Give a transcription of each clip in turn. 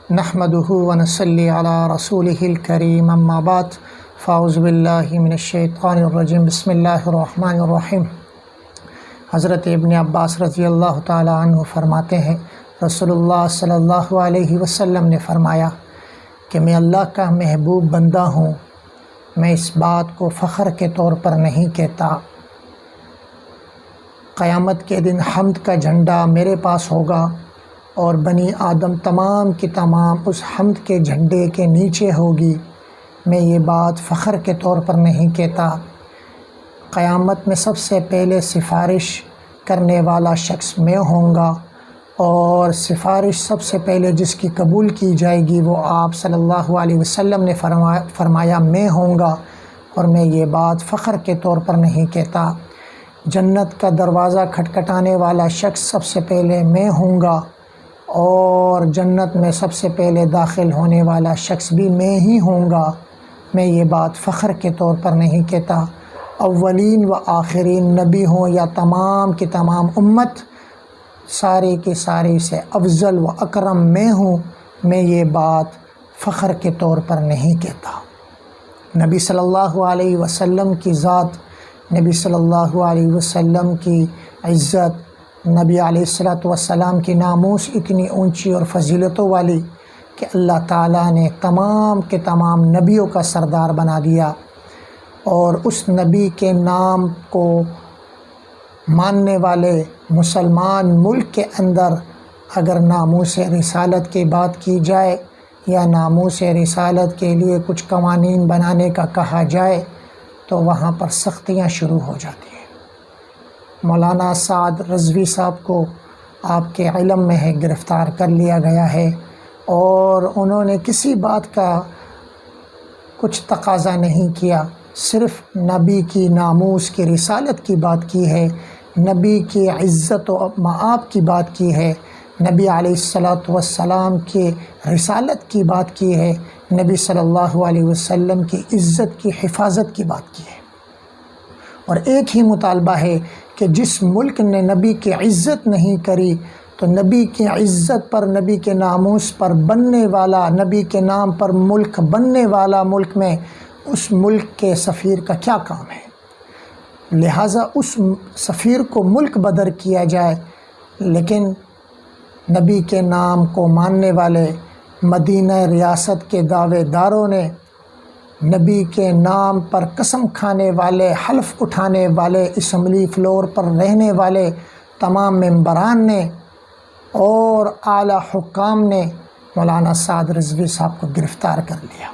نحمده ونصلی علی رسولہ الکریم اما بعد فاعوذ باللہ من الشیطان الرجیم بسم اللہ الرحمن الرحیم۔ حضرت ابن عباس رضی اللہ تعالی عنہ فرماتے ہیں رسول اللہ صلی اللہ علیہ وسلم نے فرمایا کہ میں اللہ کا محبوب بندہ ہوں، میں اس بات کو فخر کے طور پر نہیں کہتا۔ قیامت کے دن حمد کا جھنڈا میرے پاس ہوگا اور بنی آدم تمام کی تمام اس حمد کے جھنڈے کے نیچے ہوگی۔ میں یہ بات فخر کے طور پر نہیں کہتا۔ قیامت میں سب سے پہلے سفارش کرنے والا شخص میں ہوں گا، اور سفارش سب سے پہلے جس کی قبول کی جائے گی وہ آپ صلی اللہ علیہ وسلم نے فرمایا میں ہوں گا، اور میں یہ بات فخر کے طور پر نہیں کہتا۔ جنت کا دروازہ کھٹکھٹانے والا شخص سب سے پہلے میں ہوں گا، اور جنت میں سب سے پہلے داخل ہونے والا شخص بھی میں ہی ہوں گا۔ میں یہ بات فخر کے طور پر نہیں کہتا۔ اولین و آخرین نبی ہوں یا تمام کی تمام امت، ساری کی ساری سے افضل و اکرم میں ہوں، میں یہ بات فخر کے طور پر نہیں کہتا۔ نبی صلی اللہ علیہ وسلم کی ذات، نبی صلی اللہ علیہ وسلم کی عزت، نبی علیہ السلام کی ناموس اتنی اونچی اور فضیلتوں والی کہ اللہ تعالیٰ نے تمام کے تمام نبیوں کا سردار بنا دیا، اور اس نبی کے نام کو ماننے والے مسلمان ملک کے اندر اگر ناموس رسالت کی بات کی جائے یا ناموس رسالت کے لیے کچھ قوانین بنانے کا کہا جائے تو وہاں پر سختیاں شروع ہو جاتی ہیں۔ مولانا سعد رضوی صاحب کو آپ کے علم میں ہے گرفتار کر لیا گیا ہے، اور انہوں نے کسی بات کا کچھ تقاضا نہیں کیا، صرف نبی کی ناموس کی رسالت کی بات کی ہے، نبی کی عزت و معاب کی بات کی ہے، نبی علیہ السلام کی رسالت کی بات کی ہے، نبی صلی اللہ علیہ وسلم کی عزت کی حفاظت کی بات کی ہے۔ اور ایک ہی مطالبہ ہے کہ جس ملک نے نبی کی عزت نہیں کری تو نبی کی عزت پر، نبی کے ناموس پر بننے والا، نبی کے نام پر ملک بننے والا ملک میں اس ملک کے سفیر کا کیا کام ہے؟ لہٰذا اس سفیر کو ملک بدر کیا جائے، لیکن نبی کے نام کو ماننے والے مدینہ ریاست کے دعوے داروں نے، نبی کے نام پر قسم کھانے والے، حلف اٹھانے والے، اسمبلی فلور پر رہنے والے تمام ممبران نے اور اعلیٰ حکام نے مولانا سعد رضوی صاحب کو گرفتار کر لیا،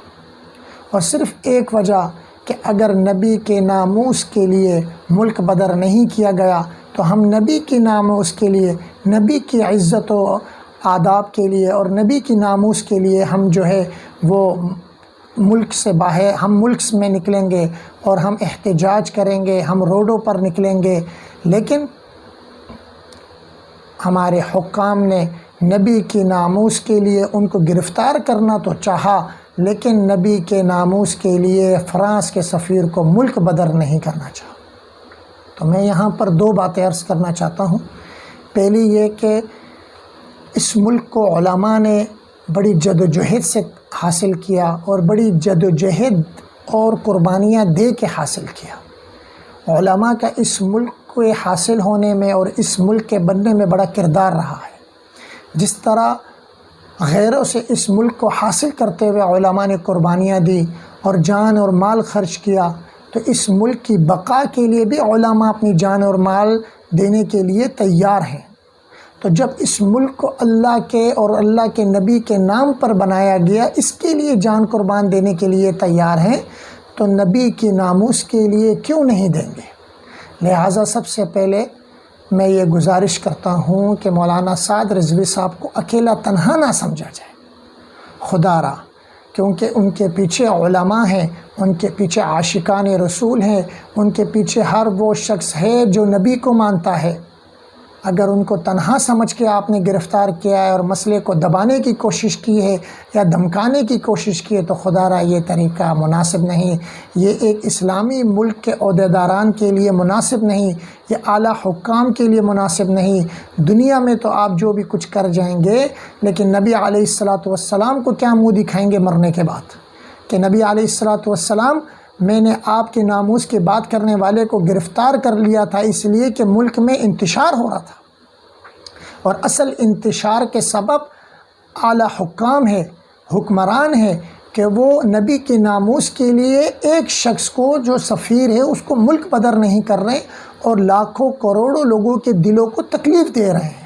اور صرف ایک وجہ کہ اگر نبی کے ناموس کے لیے ملک بدر نہیں کیا گیا تو ہم نبی کی ناموس کے لیے، نبی کی عزت و آداب کے لیے اور نبی کی ناموس کے لیے ہم جو ہے وہ ملک سے باہر، ہم ملک میں نکلیں گے اور ہم احتجاج کریں گے، ہم روڈوں پر نکلیں گے، لیکن ہمارے حکام نے نبی کی ناموس کے لیے ان کو گرفتار کرنا تو چاہا، لیکن نبی کے ناموس کے لیے فرانس کے سفیر کو ملک بدر نہیں کرنا چاہا۔ تو میں یہاں پر دو باتیں عرض کرنا چاہتا ہوں۔ پہلی یہ کہ اس ملک کو علماء نے بڑی جد و جہد سے حاصل کیا، اور بڑی جد و جہد اور قربانیاں دے کے حاصل کیا۔ علماء کا اس ملک کو حاصل ہونے میں اور اس ملک کے بننے میں بڑا کردار رہا ہے۔ جس طرح غیروں سے اس ملک کو حاصل کرتے ہوئے علماء نے قربانیاں دی اور جان اور مال خرچ کیا، تو اس ملک کی بقا کے لیے بھی علماء اپنی جان اور مال دینے کے لیے تیار ہیں۔ تو جب اس ملک کو اللہ کے اور اللہ کے نبی کے نام پر بنایا گیا، اس کے لیے جان قربان دینے کے لیے تیار ہیں، تو نبی کی ناموس کے لیے کیوں نہیں دیں گے؟ لہٰذا سب سے پہلے میں یہ گزارش کرتا ہوں کہ مولانا سعد رضوی صاحب کو اکیلا تنہا نہ سمجھا جائے، خدا را، کیونکہ ان کے پیچھے علماء ہیں، ان کے پیچھے عاشقان رسول ہیں، ان کے پیچھے ہر وہ شخص ہے جو نبی کو مانتا ہے۔ اگر ان کو تنہا سمجھ کے آپ نے گرفتار کیا ہے اور مسئلے کو دبانے کی کوشش کی ہے یا دھمکانے کی کوشش کی ہے تو خدا را یہ طریقہ مناسب نہیں، یہ ایک اسلامی ملک کے عہدیداران کے لیے مناسب نہیں، یہ اعلیٰ حکام کے لیے مناسب نہیں۔ دنیا میں تو آپ جو بھی کچھ کر جائیں گے، لیکن نبی علیہ السلام کو کیا منہ دکھائیں گے مرنے کے بعد کہ نبی علیہ السلام میں نے آپ کے ناموس کی بات کرنے والے کو گرفتار کر لیا تھا اس لیے کہ ملک میں انتشار ہو رہا تھا، اور اصل انتشار کے سبب اعلیٰ حکام ہے، حکمران ہے کہ وہ نبی کے ناموس کے لیے ایک شخص کو جو سفیر ہے اس کو ملک بدر نہیں کر رہے اور لاکھوں کروڑوں لوگوں کے دلوں کو تکلیف دے رہے ہیں،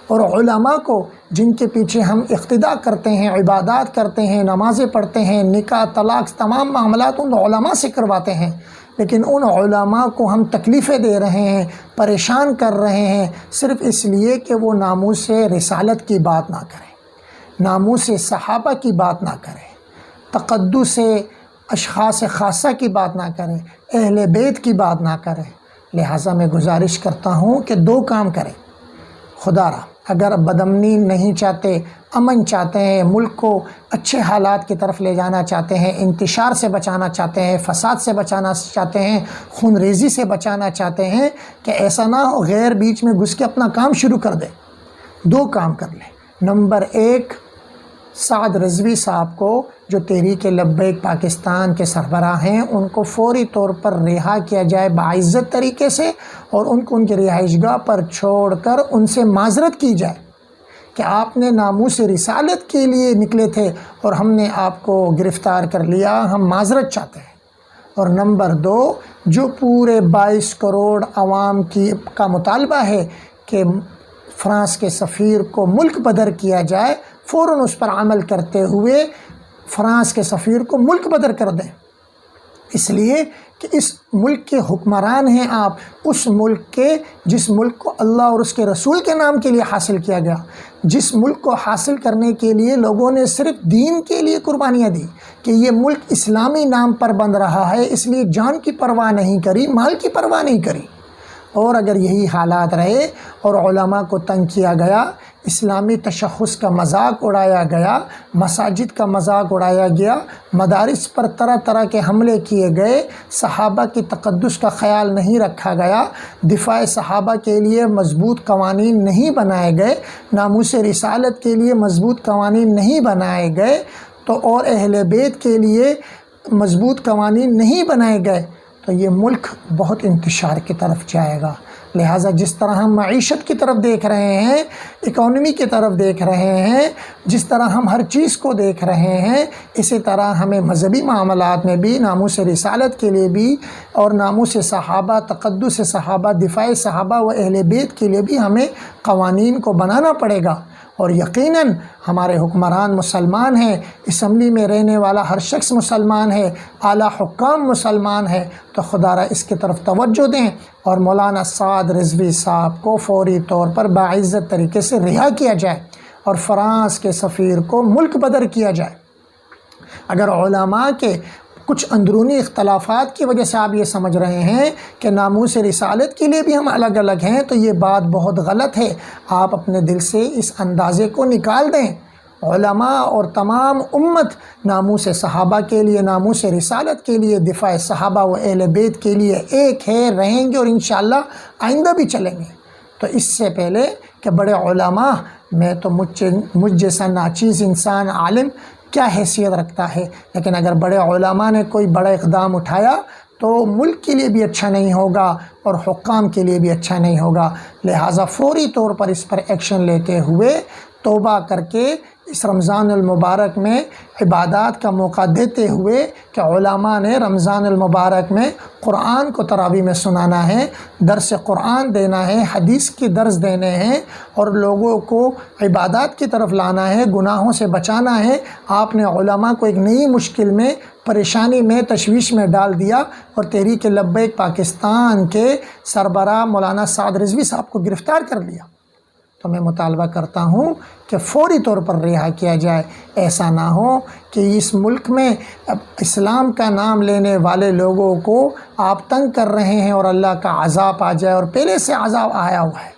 اور علماء کو جن کے پیچھے ہم اقتداء کرتے ہیں، عبادات کرتے ہیں، نمازیں پڑھتے ہیں، نکاح طلاق تمام معاملات ان علماء سے کرواتے ہیں، لیکن ان علماء کو ہم تکلیفیں دے رہے ہیں، پریشان کر رہے ہیں، صرف اس لیے کہ وہ ناموس رسالت کی بات نہ کریں، ناموس صحابہ کی بات نہ کریں، تقدس اشخاص خاصہ کی بات نہ کریں، اہل بیت کی بات نہ کریں۔ لہٰذا میں گزارش کرتا ہوں کہ دو کام کریں۔ خدا را اگر بدامنی نہیں چاہتے، امن چاہتے ہیں، ملک کو اچھے حالات کی طرف لے جانا چاہتے ہیں، انتشار سے بچانا چاہتے ہیں، فساد سے بچانا چاہتے ہیں، خون ریزی سے بچانا چاہتے ہیں، کہ ایسا نہ ہو غیر بیچ میں گھس کے اپنا کام شروع کر دے، دو کام کر لیں۔ نمبر ایک، سعد رضوی صاحب کو جو تحریک لبیک پاکستان کے سربراہ ہیں ان کو فوری طور پر رہا کیا جائے باعزت طریقے سے، اور ان کو ان کی رہائش گاہ پر چھوڑ کر ان سے معذرت کی جائے کہ آپ نے ناموس رسالت کے لیے نکلے تھے اور ہم نے آپ کو گرفتار کر لیا، ہم معذرت چاہتے ہیں۔ اور نمبر دو، جو پورے 22 کروڑ عوام کا مطالبہ ہے کہ فرانس کے سفیر کو ملک بدر کیا جائے، فوراً اس پر عمل کرتے ہوئے فرانس کے سفیر کو ملک بدر کر دیں، اس لیے کہ اس ملک کے حکمران ہیں آپ، اس ملک کے جس ملک کو اللہ اور اس کے رسول کے نام کے لیے حاصل کیا گیا، جس ملک کو حاصل کرنے کے لیے لوگوں نے صرف دین کے لیے قربانیاں دی کہ یہ ملک اسلامی نام پر بن رہا ہے، اس لیے جان کی پرواہ نہیں کری، مال کی پرواہ نہیں کری۔ اور اگر یہی حالات رہے اور علماء کو تنگ کیا گیا، اسلامی تشخص کا مذاق اڑایا گیا، مساجد کا مذاق اڑایا گیا، مدارس پر طرح طرح کے حملے کیے گئے، صحابہ کی تقدس کا خیال نہیں رکھا گیا، دفاع صحابہ کے لیے مضبوط قوانین نہیں بنائے گئے، ناموس رسالت کے لیے مضبوط قوانین نہیں بنائے گئے، تو اور اہل بیت کے لیے مضبوط قوانین نہیں بنائے گئے، تو یہ ملک بہت انتشار کی طرف جائے گا۔ لہٰذا جس طرح ہم معیشت کی طرف دیکھ رہے ہیں، اکانومی کی طرف دیکھ رہے ہیں، جس طرح ہم ہر چیز کو دیکھ رہے ہیں، اسی طرح ہمیں مذہبی معاملات میں بھی ناموس رسالت کے لیے بھی اور ناموس صحابہ، تقدس صحابہ، دفاع صحابہ و اہل بیت کے لیے بھی ہمیں قوانین کو بنانا پڑے گا۔ اور یقیناً ہمارے حکمران مسلمان ہیں، اسمبلی میں رہنے والا ہر شخص مسلمان ہے، اعلیٰ حکام مسلمان ہے، تو خدا را اس کی طرف توجہ دیں اور مولانا سعد رضوی صاحب کو فوری طور پر باعزت طریقے سے رہا کیا جائے اور فرانس کے سفیر کو ملک بدر کیا جائے۔ اگر علماء کے کچھ اندرونی اختلافات کی وجہ سے آپ یہ سمجھ رہے ہیں کہ ناموس رسالت کے لیے بھی ہم الگ الگ ہیں، تو یہ بات بہت غلط ہے۔ آپ اپنے دل سے اس اندازے کو نکال دیں۔ علماء اور تمام امت ناموس صحابہ کے لیے، ناموس رسالت کے لیے، دفاع صحابہ و اہل بیت کے لیے ایک ہے، رہیں گے اور انشاءاللہ آئندہ بھی چلیں گے۔ تو اس سے پہلے کہ بڑے علماء، میں تو مجھ جیسا ناچیز انسان عالم کیا حیثیت رکھتا ہے، لیکن اگر بڑے علماء نے کوئی بڑا اقدام اٹھایا تو ملک کے لیے بھی اچھا نہیں ہوگا اور حکام کے لیے بھی اچھا نہیں ہوگا۔ لہٰذا فوری طور پر اس پر ایکشن لیتے ہوئے توبہ کر کے اس رمضان المبارک میں عبادات کا موقع دیتے ہوئے کہ علماء نے رمضان المبارک میں قرآن کو تراویح میں سنانا ہے، درس قرآن دینا ہے، حدیث کی درس دینے ہیں اور لوگوں کو عبادات کی طرف لانا ہے، گناہوں سے بچانا ہے۔ آپ نے علماء کو ایک نئی مشکل میں، پریشانی میں، تشویش میں ڈال دیا اور تحریک لبیک پاکستان کے سربراہ مولانا سعد رضوی صاحب کو گرفتار کر لیا۔ تو میں مطالبہ کرتا ہوں کہ فوری طور پر رہا کیا جائے۔ ایسا نہ ہو کہ اس ملک میں اسلام کا نام لینے والے لوگوں کو آپ تنگ کر رہے ہیں اور اللہ کا عذاب آ جائے، اور پہلے سے عذاب آیا ہوا ہے۔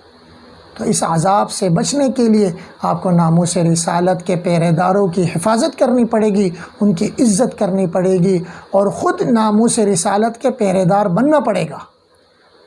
تو اس عذاب سے بچنے کے لیے آپ کو ناموس رسالت کے پہرے داروں کی حفاظت کرنی پڑے گی، ان کی عزت کرنی پڑے گی، اور خود ناموس رسالت کے پہرے دار بننا پڑے گا۔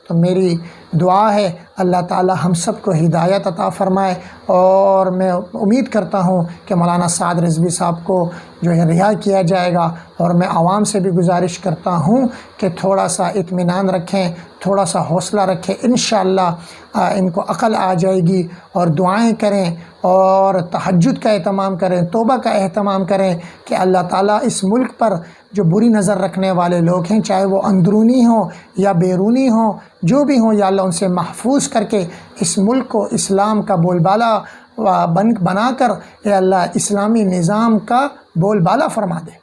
تو میری دعا ہے اللہ تعالی ہم سب کو ہدایت عطا فرمائے، اور میں امید کرتا ہوں کہ مولانا سعد رضوی صاحب کو جو ہے رہا کیا جائے گا، اور میں عوام سے بھی گزارش کرتا ہوں کہ تھوڑا سا اطمینان رکھیں، تھوڑا سا حوصلہ رکھیں، انشاءاللہ ان کو عقل آ جائے گی، اور دعائیں کریں اور تہجد کا اہتمام کریں، توبہ کا اہتمام کریں کہ اللہ تعالیٰ اس ملک پر جو بری نظر رکھنے والے لوگ ہیں، چاہے وہ اندرونی ہوں یا بیرونی ہوں، جو بھی ہوں، یا اللہ ان سے محفوظ کر کے اس ملک کو اسلام کا بول بالا بنا کر اے اللہ اسلامی نظام کا بول بالا فرما دے،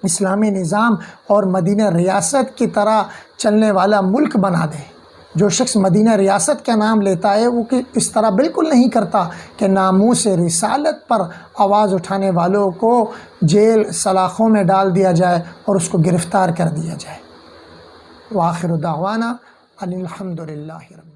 اسلامی نظام اور مدینہ ریاست کی طرح چلنے والا ملک بنا دے۔ جو شخص مدینہ ریاست کا نام لیتا ہے وہ اس طرح بالکل نہیں کرتا کہ ناموس رسالت پر آواز اٹھانے والوں کو جیل سلاخوں میں ڈال دیا جائے اور اس کو گرفتار کر دیا جائے۔ وآخر دعوانا ان الحمد للہ رب